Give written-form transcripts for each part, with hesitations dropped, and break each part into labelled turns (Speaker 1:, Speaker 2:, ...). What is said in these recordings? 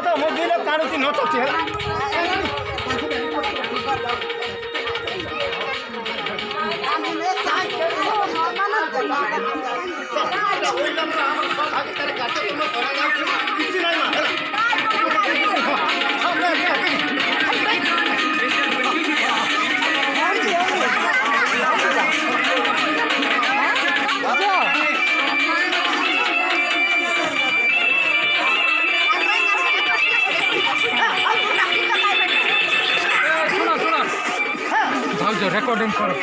Speaker 1: तो मोदी काढुची नव्हतं जो रिकॉर्डिंग करो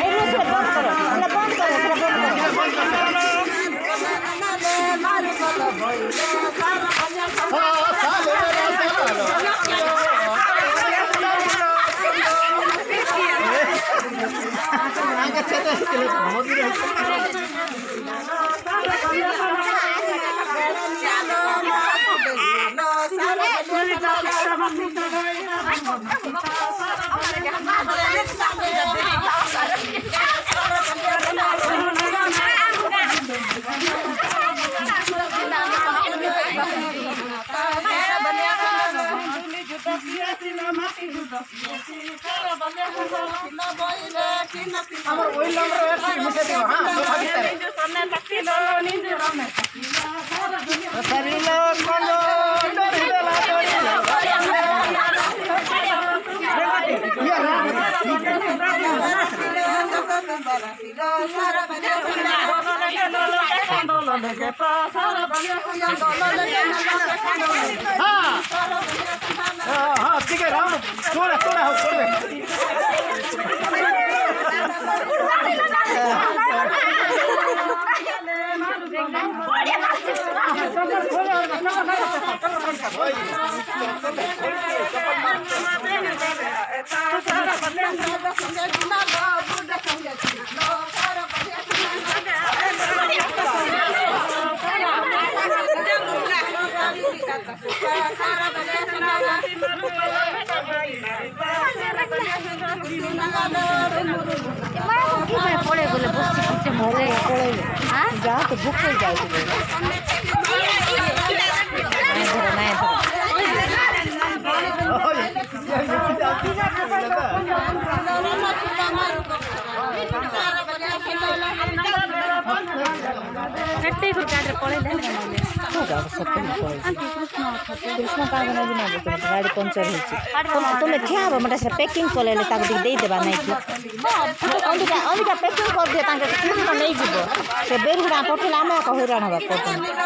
Speaker 1: हाँ ठीक है राम थोड़ा थोड़ा हो छोड़
Speaker 2: पड़े बोले बस जा तो बुक हो जाए कृष्ण का गाड़ी पंचर तुम ठिया हम मोटा पैकिंग कले देदेबा नहीं अंबिका पैकिंग कर दिए कृष्ण नहीं जीव से बेरुड़ा पठेल आम हईराण हाँ।